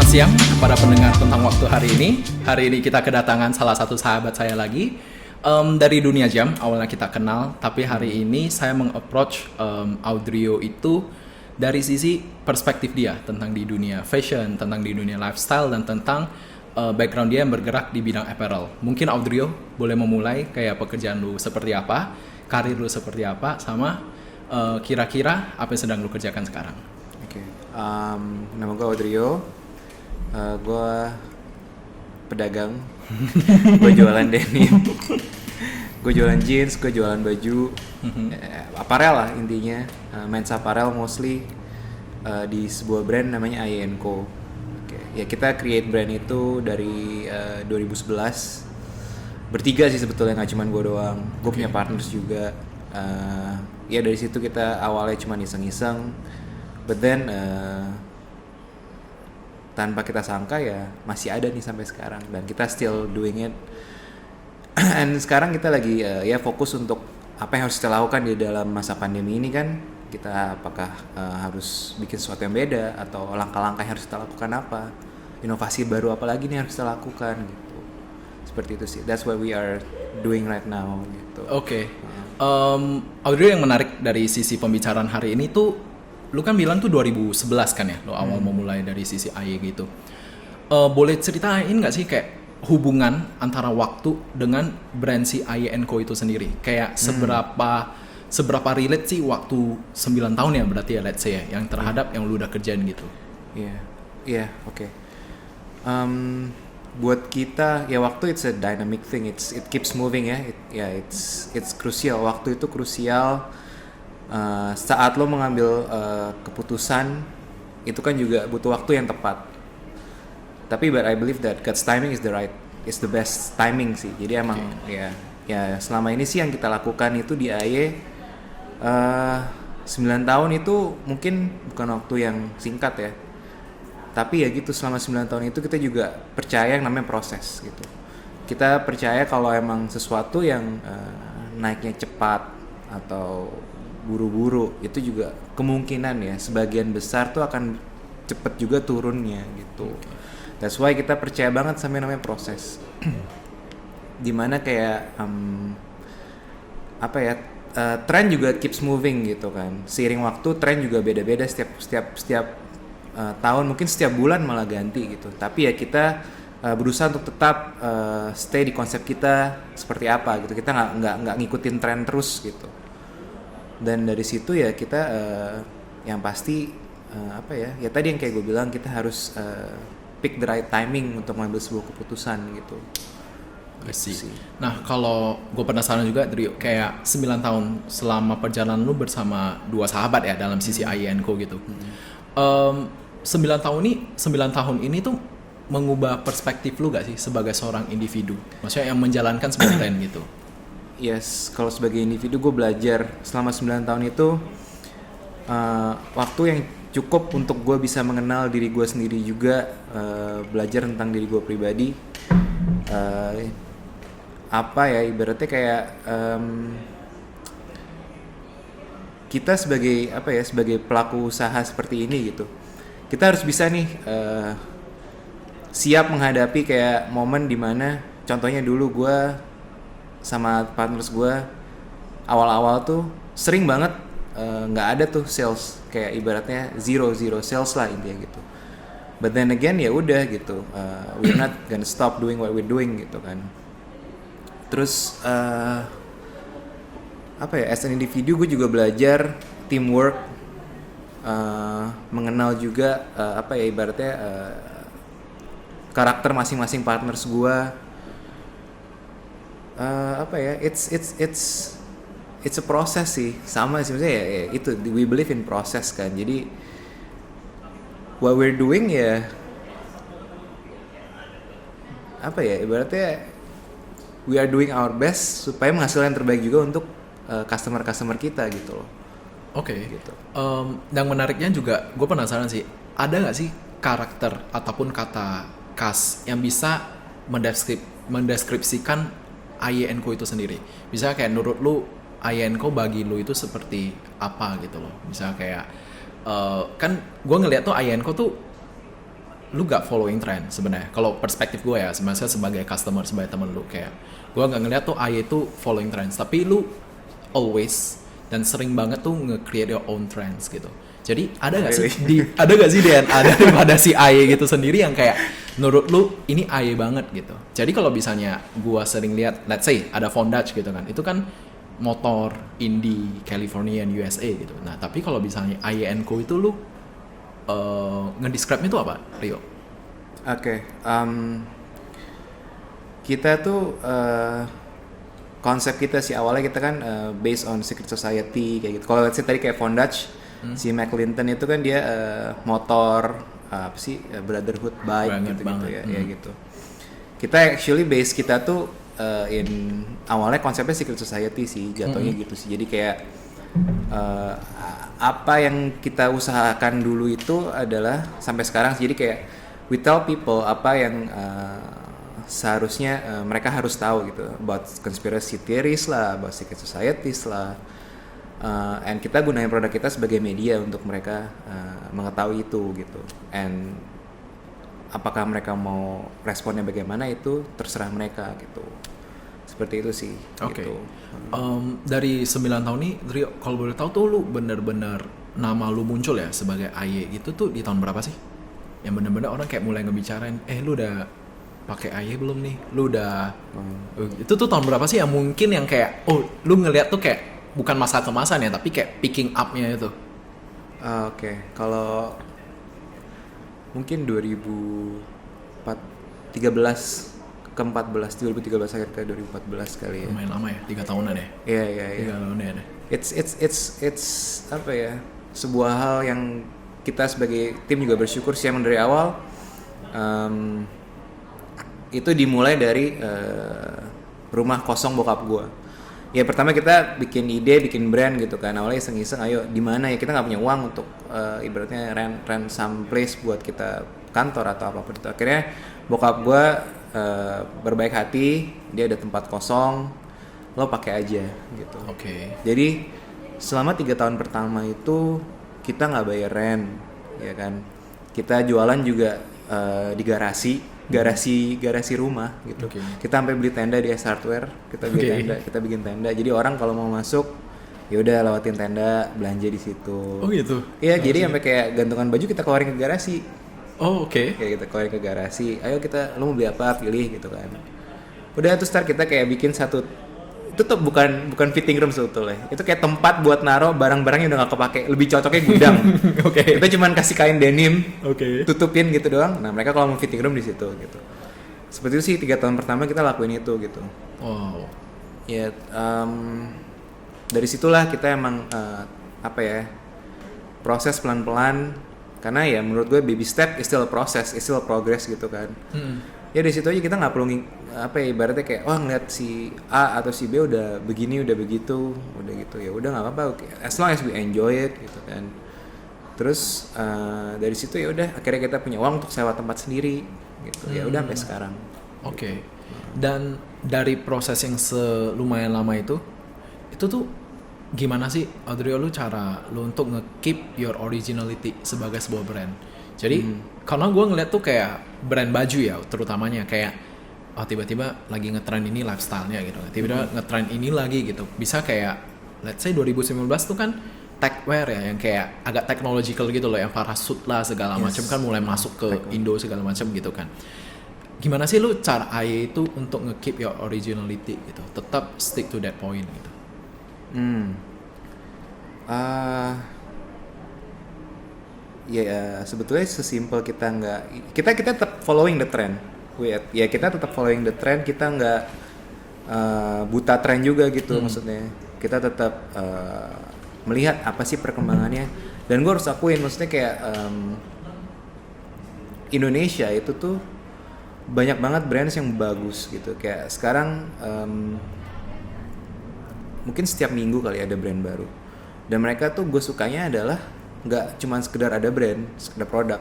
Selamat siang kepada pendengar tentang waktu hari ini. Hari ini kita kedatangan salah satu sahabat saya lagi dari dunia jam. Awalnya kita kenal, tapi hari ini saya meng-approach Audrio itu dari sisi perspektif dia tentang di dunia fashion, tentang di dunia lifestyle, dan tentang background dia yang bergerak di bidang apparel. Mungkin Audrio boleh memulai kayak pekerjaan lu seperti apa, karir lu seperti apa, sama kira-kira apa yang sedang lu kerjakan sekarang. Oke, nama gue Audrio, gue pedagang, gue jualan denim, gue jualan jeans, gue jualan baju, apparel lah intinya, men's apparel mostly di sebuah brand namanya I&Co. Oke, ya kita create brand itu dari 2011, bertiga sih sebetulnya, nggak cuma gue doang, gue punya partners juga. Ya dari situ kita awalnya cuma iseng-iseng. But then tanpa kita sangka ya masih ada nih sampai sekarang, dan kita still doing it. And sekarang kita lagi ya fokus untuk apa yang harus kita lakukan di dalam masa pandemi ini kan. Kita apakah harus bikin sesuatu yang beda, atau langkah-langkah yang harus kita lakukan apa, inovasi baru apa lagi nih harus kita lakukan gitu. Seperti itu sih. That's what we are doing right now gitu. Oke. Audrey, yang menarik dari sisi pembicaraan hari ini tuh, lu kan bilang tuh 2011 kan ya, lu awal memulai dari sisi AY gitu. Boleh ceritain nggak sih kayak hubungan antara waktu dengan brand si I&Co itu sendiri? Kayak seberapa relate sih waktu 9 tahun ya berarti ya, let's say ya, yang terhadap yang lu udah kerjain gitu. Iya, oke. Buat kita ya waktu it's a dynamic thing, it keeps moving ya, it's crucial. Waktu itu krusial. Saat lo mengambil keputusan itu kan juga butuh waktu yang tepat. Tapi but I believe that God's timing is the best timing sih. Jadi emang ya selama ini sih yang kita lakukan itu di AY 9 tahun itu mungkin bukan waktu yang singkat ya. Tapi ya gitu, selama 9 tahun itu kita juga percaya yang namanya proses gitu. Kita percaya kalau emang sesuatu yang naiknya cepat atau buru-buru itu juga kemungkinan ya sebagian besar tuh akan cepet juga turunnya gitu. That's why kita percaya banget sama yang namanya proses. Dimana kayak tren juga keeps moving gitu kan. Seiring waktu tren juga beda-beda setiap tahun, mungkin setiap bulan malah ganti gitu. Tapi ya kita berusaha untuk tetap stay di konsep kita seperti apa gitu. Kita nggak ngikutin tren terus gitu. Dan dari situ ya kita yang pasti ya tadi yang kayak gue bilang, kita harus pick the right timing untuk mengambil sebuah keputusan gitu. Gitu. Nah, kalau gue penasaran juga dari kayak 9 tahun selama perjalanan lu bersama dua sahabat ya dalam sisi I&Co gitu. 9 tahun ini tuh mengubah perspektif lu gak sih sebagai seorang individu? Maksudnya yang menjalankan sebuah brand gitu. Yes, kalau sebagai individu gue belajar selama 9 tahun itu waktu yang cukup untuk gue bisa mengenal diri gue sendiri juga, belajar tentang diri gue pribadi. Ibaratnya kayak kita sebagai pelaku usaha seperti ini gitu. Kita harus bisa nih siap menghadapi kayak momen dimana contohnya dulu gue sama partners gue awal-awal tuh sering banget nggak ada tuh sales, kayak ibaratnya zero sales lah intinya gitu. But then again ya udah gitu, we're not gonna stop doing what we're doing gitu kan. Terus as an individu gue juga belajar teamwork, mengenal juga ibaratnya karakter masing-masing partners gue. It's a process sih, sama sih maksudnya ya itu, we believe in process kan. Jadi what we're doing ya ibaratnya we are doing our best supaya menghasilkan yang terbaik juga untuk customer kita gitu loh. Oke. Gitu. Dan menariknya juga gue penasaran sih, ada nggak sih karakter ataupun kata khas yang bisa mendeskripsikan I&Co itu sendiri? Misalnya kayak menurut lu I&Co bagi lu itu seperti apa gitu loh? Misalnya kayak kan gue ngeliat tuh I&Co tuh lu gak following trend sebenarnya. Kalau perspektif gue ya, sebenarnya sebagai customer, sebagai temen lu, kayak gue gak ngeliat tuh AY itu following trends, tapi lu always dan sering banget tuh nge-create your own trends gitu. Jadi ada gak sih ada gak sih DNA daripada si AY gitu sendiri yang kayak menurut lu ini AY banget gitu. Jadi kalau misalnya gue sering lihat, let's say ada Fondage gitu kan, itu kan motor indie Californian USA gitu. Nah tapi kalau misalnya AY & Co itu lu ngedescribe-nya itu apa, Rio? Oke, kita tuh konsep kita sih awalnya kita kan based on secret society kayak gitu. Kalau let's say tadi kayak Fondage, si McClinton itu kan dia motor apa sih brotherhood bike gitu ya, ya gitu. Kita actually base kita tuh in awalnya konsepnya secret society sih jatuhnya gitu sih. Jadi kayak apa yang kita usahakan dulu itu adalah sampai sekarang, jadi kayak we tell people apa yang seharusnya mereka harus tahu gitu, about conspiracy theories lah, about secret societies lah, and kita gunain produk kita sebagai media untuk mereka mengetahui itu gitu. And apakah mereka mau responnya bagaimana itu terserah mereka gitu. Seperti itu sih. Oke. Gitu. Dari 9 tahun nih, Rio, kalau boleh tahu tuh lu bener-bener nama lu muncul ya sebagai AY gitu tuh di tahun berapa sih? Yang bener-bener orang kayak mulai ngebicarain, lu udah pakai AY belum nih? Lu udah itu tuh tahun berapa sih yang mungkin yang kayak lu ngeliat tuh kayak bukan masa kemasan ya, tapi kayak picking up-nya itu. Oke. Kalau mungkin 2013 ke 2013 akhir ke 2014 kali ya. Lumayan lama ya, 3 tahunan ya. Iya. 3 tahun ya. It's apa ya? Sebuah hal yang kita sebagai tim juga bersyukur sih, emang dari awal itu dimulai dari rumah kosong bokap gua. Ya pertama kita bikin ide, bikin brand gitu kan. Awalnya iseng-iseng, ayo di mana ya, kita nggak punya uang untuk ibaratnya rent some place buat kita kantor atau apapun itu. Akhirnya bokap gua berbaik hati, dia ada tempat kosong, lo pakai aja gitu. Oke. Jadi selama 3 tahun pertama itu kita nggak bayar rent, ya kan. Kita jualan juga di garasi rumah gitu. Okay. Kita sampai beli tenda di S Hardware, kita bikin tenda. Jadi orang kalau mau masuk, ya udah lewatin tenda, belanja di situ. Oh gitu. Iya, jadi sampai kayak gantungan baju kita keluarin ke garasi. Oh oke. Kayak kita keluarin ke garasi, ayo lo mau beli apa, pilih gitu kan. Udah terus kita kayak bikin satu, itu tuh bukan fitting room sebetulnya, itu kayak tempat buat naruh barang-barang yang udah gak kepake, lebih cocoknya gudang. Oke. Kita cuman kasih kain denim, tutupin gitu doang. Nah mereka kalau mau fitting room di situ gitu. Seperti itu sih 3 tahun pertama kita lakuin itu gitu. Wow. Ya dari situlah kita emang proses pelan-pelan. Karena ya menurut gue baby step is still a process, is still a progress gitu kan. Ya dari situ aja kita nggak perlu ibaratnya kayak ngeliat si A atau si B udah begini, udah begitu, udah gitu, ya udah nggak apa-apa, as long as we enjoy it gitu kan. Terus dari situ ya udah akhirnya kita punya uang untuk sewa tempat sendiri gitu. Ya udah sampai sekarang. Oke. Dan dari proses yang lumayan lama itu tuh gimana sih, Audrio, lu cara lu untuk nge-keep your originality sebagai sebuah brand? Jadi karena gue ngeliat tuh kayak brand baju ya terutamanya, kayak tiba-tiba lagi ngetrend ini lifestyle-nya gitu, tiba-tiba ngetrend ini lagi gitu. Bisa kayak let's say 2019 tuh kan techwear ya, yang kayak agak technological gitu loh, yang parachute lah segala macam kan mulai masuk ke Indo segala macam gitu kan. Gimana sih lu cara AY itu untuk nge-keep your originality gitu, tetap stick to that point gitu? Sebetulnya sesimpel kita tetap following the trend. Kita tetap following the trend, kita nggak buta trend juga gitu. Maksudnya kita tetap melihat apa sih perkembangannya. Dan gue harus akuin, maksudnya kayak Indonesia itu tuh banyak banget brands yang bagus gitu. Kayak sekarang mungkin setiap minggu kali ada brand baru, dan mereka tuh gue sukanya adalah nggak cuma sekedar ada brand, sekedar produk.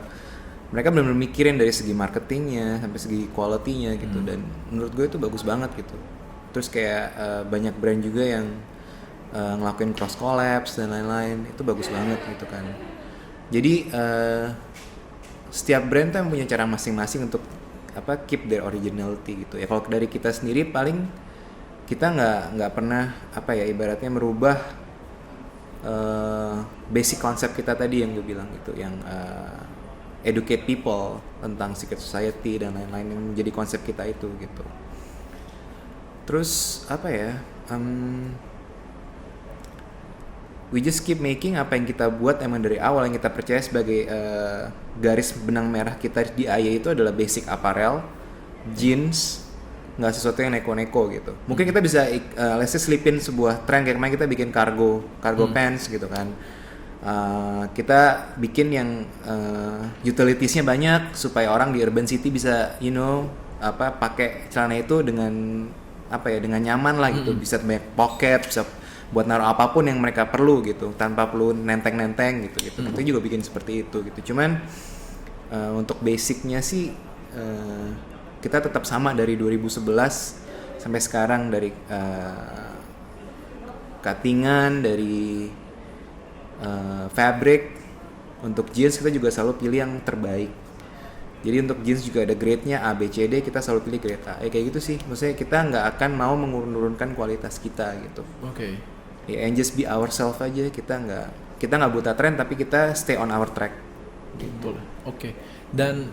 Mereka benar-benar mikirin dari segi marketingnya sampai segi quality-nya gitu, dan menurut gue itu bagus banget gitu. Terus kayak banyak brand juga yang ngelakuin cross collabs dan lain-lain, itu bagus banget gitu kan. Jadi setiap brand tuh yang punya cara masing-masing untuk keep their originality gitu ya. Kalau dari kita sendiri paling kita nggak pernah ibaratnya merubah basic konsep kita tadi yang gue bilang gitu, yang educate people tentang secret society dan lain-lain yang menjadi konsep kita itu gitu. Terus we just keep making apa yang kita buat emang dari awal, yang kita percaya sebagai garis benang merah kita di AYE itu adalah basic apparel, jeans, nggak sesuatu yang neko-neko gitu. Mungkin kita bisa let's say selipin sebuah tren kayak kemarin kita bikin cargo pants gitu kan. Kita bikin yang utilitiesnya banyak supaya orang di urban city bisa pakai celana itu dengan dengan nyaman lah gitu. Bisa banyak pocket, bisa buat naruh apapun yang mereka perlu gitu tanpa perlu nenteng-nenteng gitu. Kita juga bikin seperti itu gitu. Cuman untuk basicnya sih kita tetap sama dari 2011 sampai sekarang, dari cuttingan, dari fabric. Untuk jeans kita juga selalu pilih yang terbaik. Jadi untuk jeans juga ada grade-nya A, B, C, D, kita selalu pilih grade A. Kayak gitu sih. Maksudnya kita nggak akan mau menurunkan kualitas kita gitu. Oke. Ya, and just be ourselves aja. Kita nggak buta tren, tapi kita stay on our track. Gitu. Oke. Dan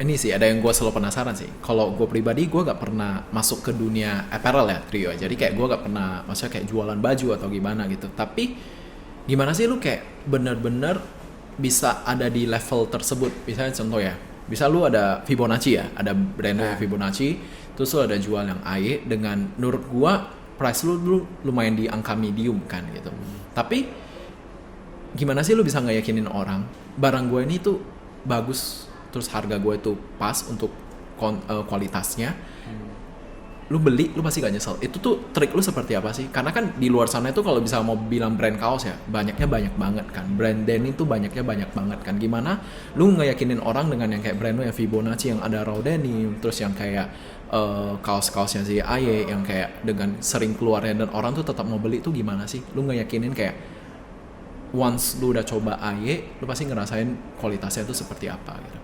ini sih ada yang gue selalu penasaran sih. Kalau gue pribadi, gue gak pernah masuk ke dunia apparel ya, Trio. Jadi kayak gue gak pernah, maksudnya kayak jualan baju atau gimana gitu. Tapi gimana sih lu kayak bener-bener bisa ada di level tersebut? Misalnya contoh ya, bisa lu ada Fibonacci ya, ada brandnya Fibonacci, terus lu ada jual yang AYE dengan menurut gue price lu lumayan di angka medium kan gitu. Tapi gimana sih lu bisa ngeyakinin orang barang gue ini tuh bagus, terus harga gue itu pas untuk kualitasnya, lu beli, lu pasti gak nyesel. Itu tuh trik lu seperti apa sih? Karena kan di luar sana itu kalau bisa mau bilang brand kaos ya, banyaknya banyak banget kan. Brand denim itu banyaknya banyak banget kan. Gimana lu ngeyakinin orang dengan yang kayak brand lu yang Fibonacci, yang ada raw denim, terus yang kayak kaos-kaosnya si AYE yang kayak dengan sering keluarnya dan orang tuh tetap mau beli, tuh gimana sih? Lu ngeyakinin kayak once lu udah coba AYE, lu pasti ngerasain kualitasnya itu seperti apa gitu.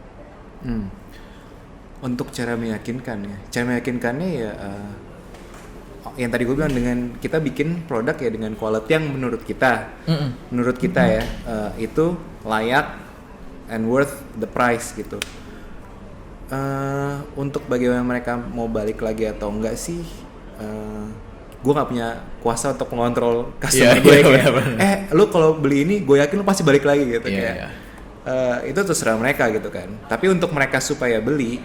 Untuk cara meyakinkannya ya yang tadi gue bilang, dengan kita bikin produk ya dengan quality yang menurut kita ya itu layak and worth the price gitu. Untuk bagaimana mereka mau balik lagi atau enggak sih, gue nggak punya kuasa untuk mengontrol customer gue kayak lu kalau beli ini gue yakin lu pasti balik lagi gitu. Itu terserah mereka gitu kan. Tapi untuk mereka supaya beli,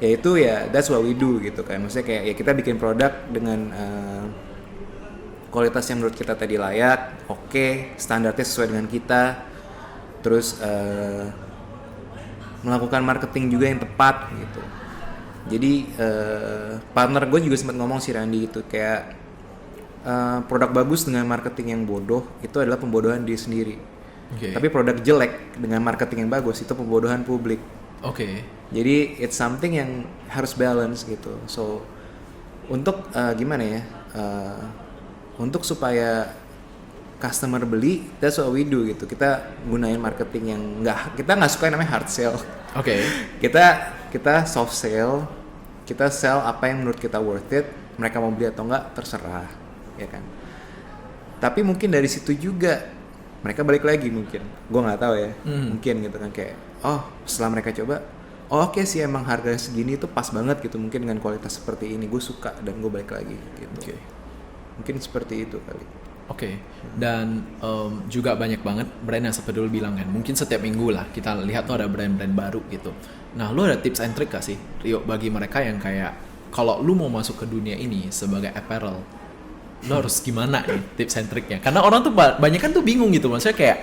ya itu ya that's what we do gitu kan. Maksudnya kayak ya kita bikin produk dengan kualitas yang menurut kita tadi layak, oke, standarnya sesuai dengan kita, terus melakukan marketing juga yang tepat gitu. Jadi partner gue juga sempat ngomong sih, Randy, gitu kayak produk bagus dengan marketing yang bodoh itu adalah pembodohan diri sendiri. Tapi produk jelek dengan marketing yang bagus itu pembodohan publik. Jadi it's something yang harus balance gitu. So untuk untuk supaya customer beli, that's what we do gitu. Kita gunain marketing yang kita nggak suka yang namanya hard sell. Kita soft sell. Kita sell apa yang menurut kita worth it. Mereka mau beli atau enggak terserah, ya kan. Tapi mungkin dari situ juga mereka balik lagi, mungkin gue nggak tahu ya, mungkin gitu kan, kayak setelah mereka coba, oke sih emang harga segini tuh pas banget gitu, mungkin dengan kualitas seperti ini gue suka dan gue balik lagi gitu. Mungkin seperti itu kali. Dan juga banyak banget brand yang seperti lu bilang kan, mungkin setiap minggu lah kita lihat tuh ada brand-brand baru gitu. Nah, lu ada tips and trick gak sih, Rio, bagi mereka yang kayak kalau lu mau masuk ke dunia ini sebagai apparel, lo harus gimana nih tips and triknya? Karena orang tuh banyak kan tuh bingung gitu, maksudnya kayak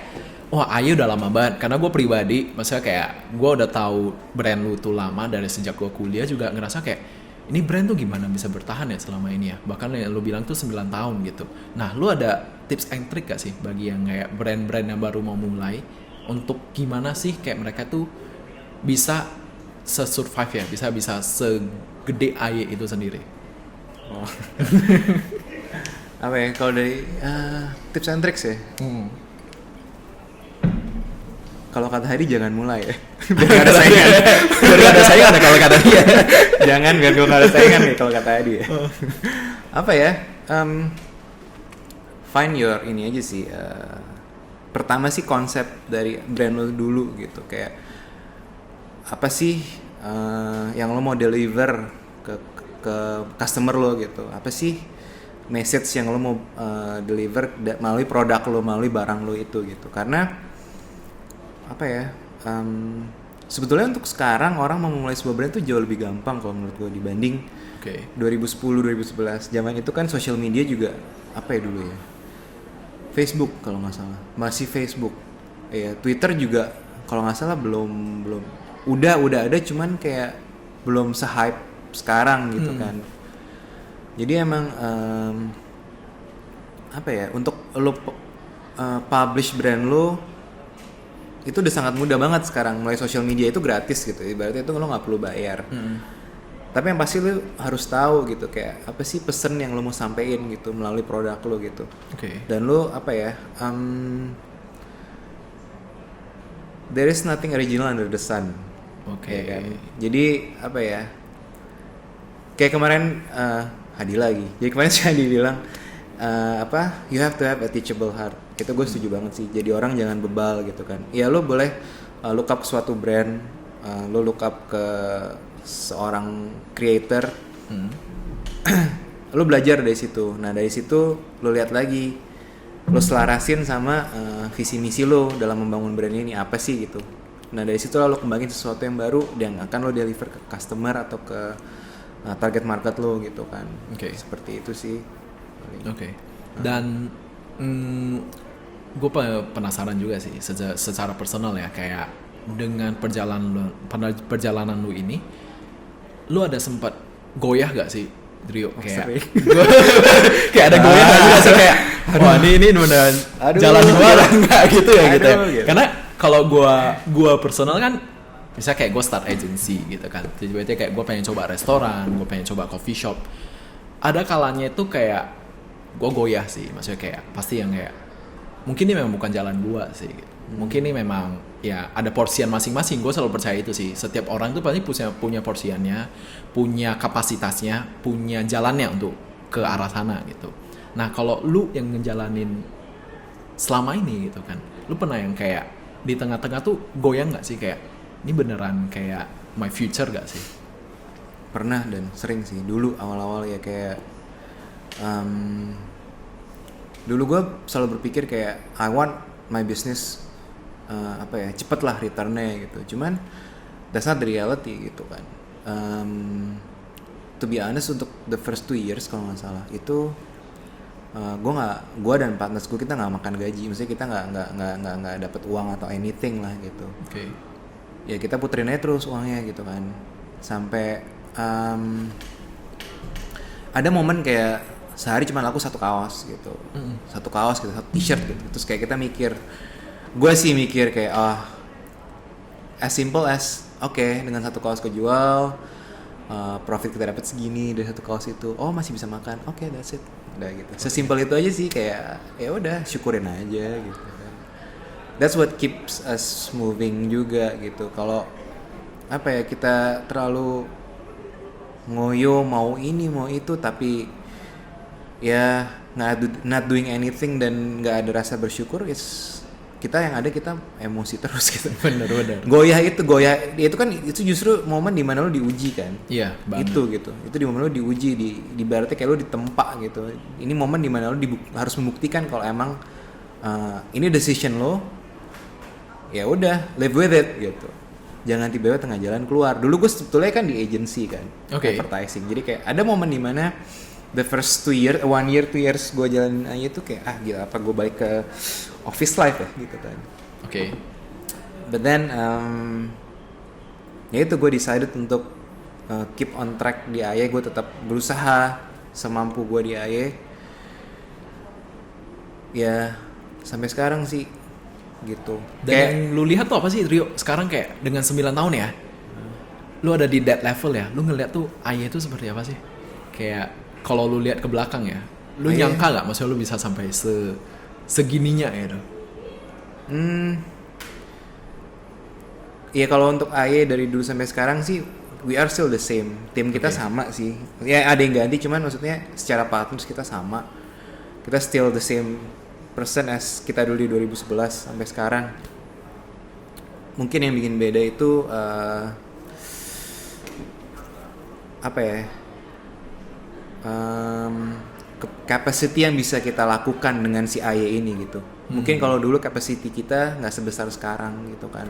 wah AYE udah lama banget. Karena gue pribadi, maksudnya kayak gue udah tahu brand lu tuh lama dari sejak gue kuliah, juga ngerasa kayak ini brand tuh gimana bisa bertahan ya selama ini ya, bahkan yang lu bilang tuh 9 tahun gitu. Nah, lu ada tips and trick gak sih bagi yang kayak brand-brand yang baru mau mulai untuk gimana sih kayak mereka tuh bisa se-survive ya, bisa segede AYE itu sendiri? Apa ya, kalau dari tips and tricks ya, kalau kata Hadi jangan mulai ya. Biar gak ada saingan. Biar nggak ada saingan ya kalau kata dia. Jangan, biar gue gak ada saingan nih kalau kata Hadi ya. Apa ya? Find your ini aja sih. Pertama sih konsep dari brand lo dulu gitu. Kayak apa sih yang lo mau deliver ke customer lo gitu. Apa sih message yang lo mau deliver melalui produk lo, melalui barang lo itu gitu. Karena apa ya, sebetulnya untuk sekarang orang mau memulai sebuah brand tuh jauh lebih gampang kalau menurut gue dibanding 2010 2011. Zaman itu kan social media juga apa ya dulu ya, Facebook kalau nggak salah, masih Facebook ya. Twitter juga kalau nggak salah belum udah ada, cuman kayak belum se-hype sekarang gitu kan. Jadi emang apa ya, untuk lo publish brand lo itu udah sangat mudah banget sekarang. Mulai social media itu gratis gitu, ibaratnya itu lo nggak perlu bayar. Tapi yang pasti lo harus tahu gitu kayak apa sih pesan yang lo mau sampein gitu melalui produk lo gitu. Dan lo apa ya, there is nothing original under the sun. Ya kan? Jadi apa ya, kayak kemarin Hadi lagi. Jadi kemarin si Hadi bilang apa, you have to have a teachable heart. Itu gue setuju banget sih. Jadi orang jangan bebal gitu kan. Ya lo boleh look up ke suatu brand, lo look up ke seorang creator, lo belajar dari situ. Nah dari situ lo lihat lagi, lo selarasin sama visi misi lo dalam membangun brand ini apa sih gitu. Nah dari situ lo kembangin sesuatu yang baru yang akan lo deliver ke customer atau ke target market lo gitu kan. Seperti itu sih. Dan gue penasaran juga sih secara personal ya, kayak dengan perjalanan lu ini, lu ada sempat goyah gak sih, Drio? Kayak kayak ada goyah gak sih, kayak wah ini beneran jalan luar nggak gitu ya gitu. Karena kalau gue personal kan, misalnya kayak gue start agency gitu kan, tiba-tiba kayak gue pengen coba restoran, gue pengen coba coffee shop. Ada kalanya itu kayak gue goyah sih, maksudnya kayak pasti yang kayak mungkin ini memang bukan jalan gue sih gitu. Mungkin ini memang ya ada porsian masing-masing. Gue selalu percaya itu sih, setiap orang tuh pasti punya porsiannya, punya kapasitasnya, punya jalannya untuk ke arah sana gitu. Nah kalau lu yang ngejalanin selama ini gitu kan, lu pernah yang kayak di tengah-tengah tuh goyang nggak sih, kayak ini beneran kayak my future gak sih? Pernah dan sering sih. Dulu awal-awal ya kayak dulu gue selalu berpikir kayak I want my business apa ya, cepet lah returnnya gitu. Cuman that's not the reality gitu kan. To be honest, untuk the first 2 years kalau nggak salah itu gue dan partners gue, kita nggak makan gaji. Maksudnya kita nggak dapat uang atau anything lah gitu. Ya kita puterin aja terus uangnya gitu kan. Sampai ada momen kayak sehari cuma laku satu kaos gitu, satu t-shirt gitu. Terus kayak kita mikir, gue sih mikir kayak as simple as dengan satu kaos kejual, profit kita dapat segini dari satu kaos itu, masih bisa makan, that's it, udah gitu. Sesimpel itu aja sih, kayak ya udah syukurin aja gitu kan. That's what keeps us moving juga gitu. Kalau apa ya, kita terlalu ngoyo mau ini mau itu tapi ya not doing anything dan nggak ada rasa bersyukur, kita emosi terus gitu. Bener. Goyah itu kan itu justru momen di mana lo diuji kan. Iya, banget. Itu di momen lo diuji, di berarti kayak lo ditempa gitu. Ini momen di mana lo harus membuktikan kalau emang ini decision lo, ya udah live with it gitu. Jangan tiba-tiba tengah jalan keluar. Dulu gue sebetulnya kan di agency kan, advertising. Jadi kayak ada momen di mana the first 2 years gue jalan aja tuh kayak gila, apa gue balik ke office life ya gitu kan. But then ya itu gue decided untuk keep on track di AY. Gue tetap berusaha semampu gue di AY. Ya sampai sekarang sih gitu. Dan kayak, yang lu lihat tuh apa sih, Rio? Sekarang kayak dengan 9 tahun ya, lu ada di that level ya. Lu ngeliat tuh AY itu seperti apa sih? Kayak kalau lu lihat ke belakang ya, lu nyangka nggak maksudnya lu bisa sampai segininya ya? ya kalau untuk AY dari dulu sampai sekarang sih we are still the same. Tim kita sama sih. Ya ada yang ganti cuman maksudnya secara partners kita sama. Kita still the same person as kita dulu di 2011 sampai sekarang. Mungkin yang bikin beda itu apa ya? Capacity yang bisa kita lakukan dengan si AY ini gitu. Mungkin kalau dulu capacity kita nggak sebesar sekarang gitu kan.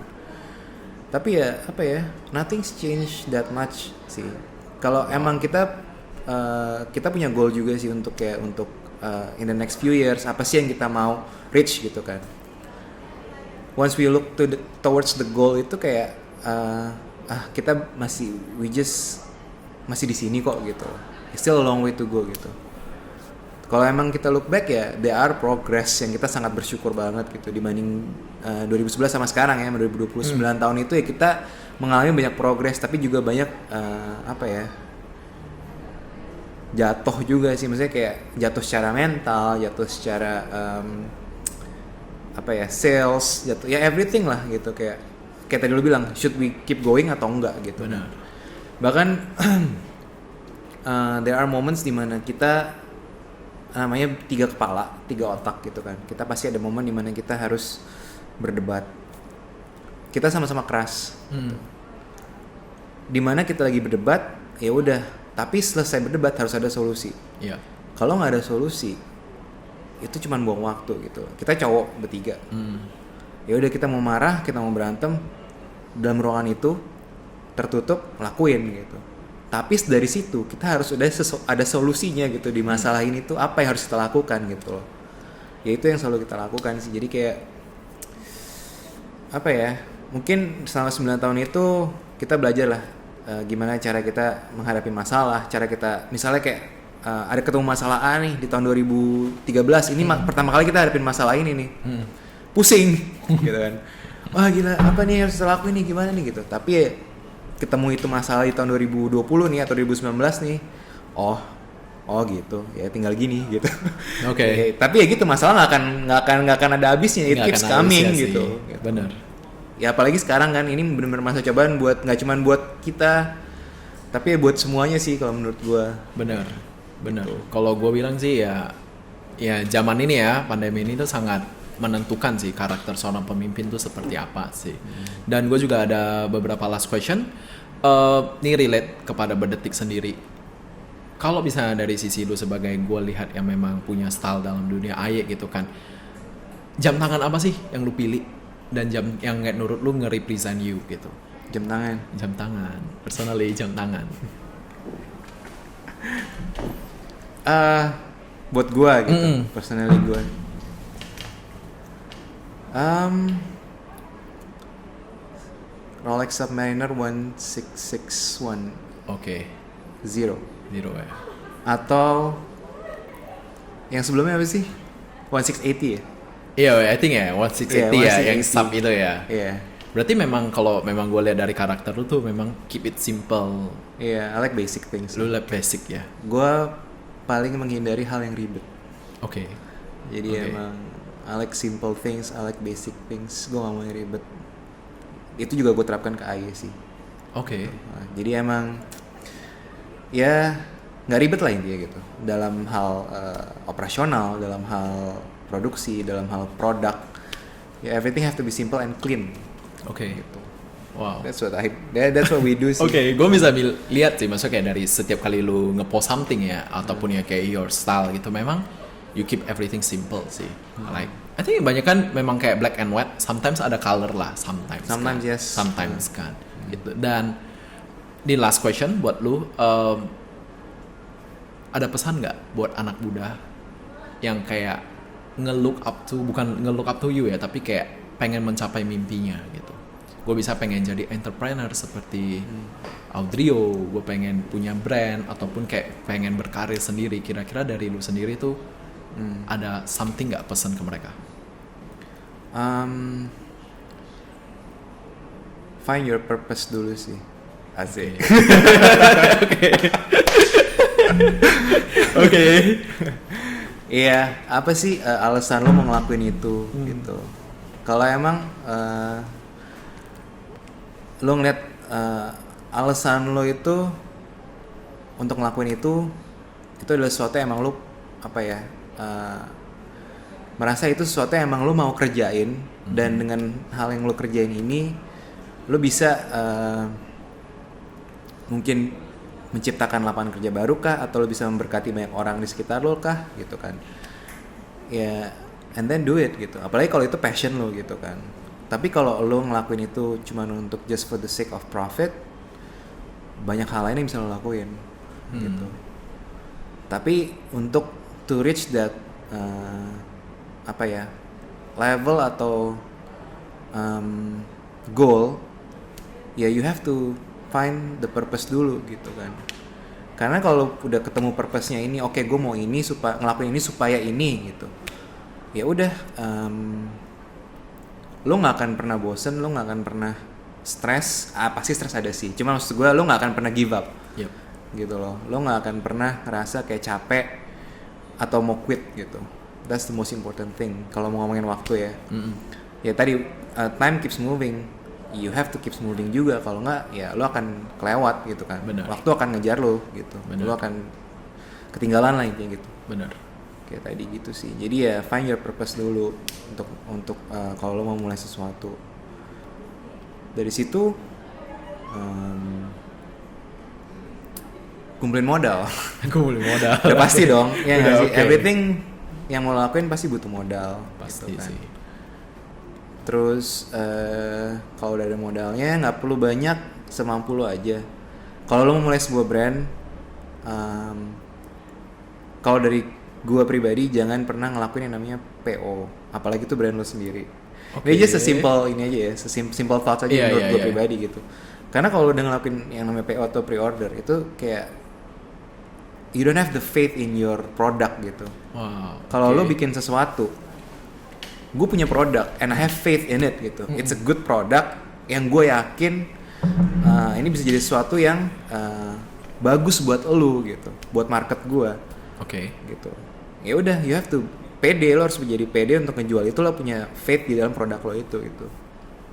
Tapi ya apa ya, nothing's changed that much sih. Kalau emang kita punya goal juga sih untuk in the next few years apa sih yang kita mau reach gitu kan. Once we look towards the goal itu kayak kita masih di sini kok gitu. It's still a long way to go gitu. Kalau emang kita look back ya, there are progress yang kita sangat bersyukur banget gitu dibanding 2011 sama sekarang ya, 2029 tahun itu ya kita mengalami banyak progress tapi juga banyak jatuh juga sih, maksudnya kayak jatuh secara mental, jatuh secara sales, jatuh ya everything lah gitu, kayak tadi lu bilang should we keep going atau enggak gitu. Benar. Bahkan there are moments dimana kita namanya 3 kepala, 3 otak gitu kan. Kita pasti ada momen dimana kita harus berdebat. Kita sama-sama keras. Dimana kita lagi berdebat, ya udah. Tapi selesai berdebat harus ada solusi. Iya. Kalau nggak ada solusi, itu cuma buang waktu gitu. Kita cowok bertiga. Ya udah kita mau marah, kita mau berantem dalam ruangan itu tertutup, lakuin gitu. Tapi dari situ kita harus ada solusinya gitu di masalah ini tuh apa yang harus kita lakukan gitu loh. Ya itu yang selalu kita lakukan sih. Jadi kayak apa ya? Mungkin selama 9 tahun itu kita belajar lah gimana cara kita menghadapi masalah, cara kita misalnya kayak ada ketemu masalah A nih di tahun 2013 ini pertama kali kita hadapin masalah ini nih. Pusing gitu kan. Wah gila, apa nih yang harus kita lakuin nih, gimana nih gitu. Tapi ya, ketemu itu masalah di tahun 2020 nih atau 2019 nih, oh gitu ya, tinggal gini gitu. Oke. Tapi ya gitu, masalah nggak akan ada habisnya, it keeps coming gitu. Bener. Ya apalagi sekarang kan ini benar-benar masa cobaan buat nggak cuma buat kita tapi ya buat semuanya sih kalau menurut gua. Bener. Kalau gua bilang sih ya zaman ini ya, pandemi ini tuh sangat menentukan sih karakter seorang pemimpin tuh seperti apa sih. Dan gue juga ada beberapa last question. Ini relate kepada Berdetik sendiri. Kalau misalnya dari sisi lu sebagai gue lihat yang memang punya style dalam dunia AY gitu kan, jam tangan apa sih yang lu pilih dan jam yang menurut lu nge-represent you gitu? Jam tangan. Personally jam tangan. Buat gue gitu, personally gue. Rolex Submariner 1661. Oke. Zero ya. Atau yang sebelumnya apa sih? 1680 ya? Iya, I think ya 1680 ya, yang sub itu ya. Iya. Berarti memang kalau memang gue lihat dari karakter lu tuh memang keep it simple. Iya, I like basic things. Lu like basic ya. Gue paling menghindari hal yang ribet. Oke. Jadi emang I like simple things, I like basic things. Gue gak mau yang ribet. Itu juga gue terapkan ke AY sih. Oke. Nah, jadi emang ya nggak ribet lah intinya gitu. Dalam hal operasional, dalam hal produksi, dalam hal produk. Ya everything have to be simple and clean. Oke. Gitu. Wow. That's what we do sih. Oke, gue bisa lihat sih, maksudnya kayak dari setiap kali lu ngepost something ya, ataupun ya kayak your style gitu, memang you keep everything simple sih. Like, I think banyak kan memang kayak black and white. Sometimes ada color lah, sometimes kan. Yes. Sometimes kan. Gitu. Dan di last question buat lu, ada pesan nggak buat anak muda yang kayak bukan nge-look up to you ya, tapi kayak pengen mencapai mimpinya gitu. Gue bisa pengen jadi entrepreneur seperti Audrio, gue pengen punya brand ataupun kayak pengen berkarir sendiri. Kira-kira dari lu sendiri tuh ada something nggak pesan ke mereka? Find your purpose dulu sih. Asik. Oke. Iya, apa sih alasan lo mau ngelakuin itu gitu. Kalau emang lo ngeliat alasan lo itu untuk ngelakuin itu adalah sesuatu yang emang lo apa ya, merasa itu sesuatu yang emang lo mau kerjain, dan dengan hal yang lo kerjain ini lo bisa mungkin menciptakan lapangan kerja baru kah, atau lo bisa memberkati banyak orang di sekitar lo kah gitu kan ya, and then do it gitu. Apalagi kalau itu passion lo gitu kan. Tapi kalau lo ngelakuin itu cuma untuk just for the sake of profit, banyak hal lain yang bisa lo lakuin gitu. Tapi untuk to reach that apa ya, level atau goal, ya you have to find the purpose dulu gitu kan. Karena kalau udah ketemu purpose-nya ini, oke, gue mau ini supaya ngelakuin ini supaya ini gitu, ya udah, lo nggak akan pernah bosen, lo nggak akan pernah stres. Pasti stres ada sih, cuma maksud gue lo nggak akan pernah give up. Yep. Gitu loh, lo nggak akan pernah ngerasa kayak capek atau mau quit gitu. That's the most important thing kalau mau ngomongin waktu ya. Ya tadi, time keeps moving, you have to keep moving juga. Kalau nggak ya lo akan kelewat gitu kan. Benar. Waktu akan ngejar lo gitu. Benar. Lo akan ketinggalan lah intinya gitu. Benar. Kayak tadi gitu sih. Jadi ya find your purpose dulu untuk kalau lo mau mulai sesuatu. Dari situ kumpulin modal. Kumpulin modal. Udah pasti dong. Ya nggak Udah, sih? oke. Everything yang mau lo lakuin pasti butuh modal. Pasti gitu kan. sih. Terus kalau udah ada modalnya, nggak perlu banyak, semampu lo aja. Kalau lo mau mulai sebuah brand, kalau dari gua pribadi jangan pernah ngelakuin yang namanya PO, apalagi itu brand lo sendiri. Oke. Ini aja sesimpel ini aja ya, sesimpel thoughts aja menurut gua Iya. pribadi gitu. Karena kalau udah ngelakuin yang namanya PO atau pre-order, itu kayak you don't have the faith in your product gitu. Wow. Kalau oke. lo bikin sesuatu, gue punya produk and I have faith in it gitu. It's a good product yang gue yakin ini bisa jadi sesuatu yang bagus buat lo gitu, buat market gue Oke. gitu. Ya udah, you have to pede, lo harus menjadi pede untuk ngejual itu. Lo punya faith di dalam produk lo itu gitu.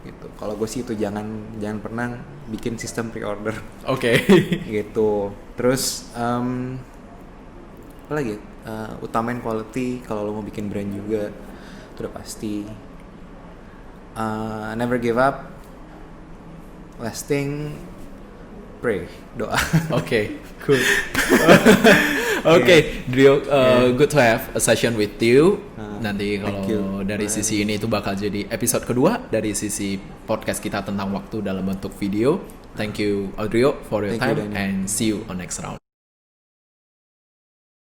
Gitu. Kalau gue sih itu jangan pernah bikin sistem pre-order. Oke. Gitu. Terus apa lagi? Utamain quality kalau lo mau bikin brand juga, itu udah pasti. Never give up. Last thing, pray, doa. Oke, cool. Oke, Drio, good to have a session with you. Nanti thank kalau you. dari sisi ini itu bakal jadi episode kedua dari sisi podcast kita tentang waktu dalam bentuk video. Thank you, Audrio, for your Thank you, time, Daniel. and see you on next round.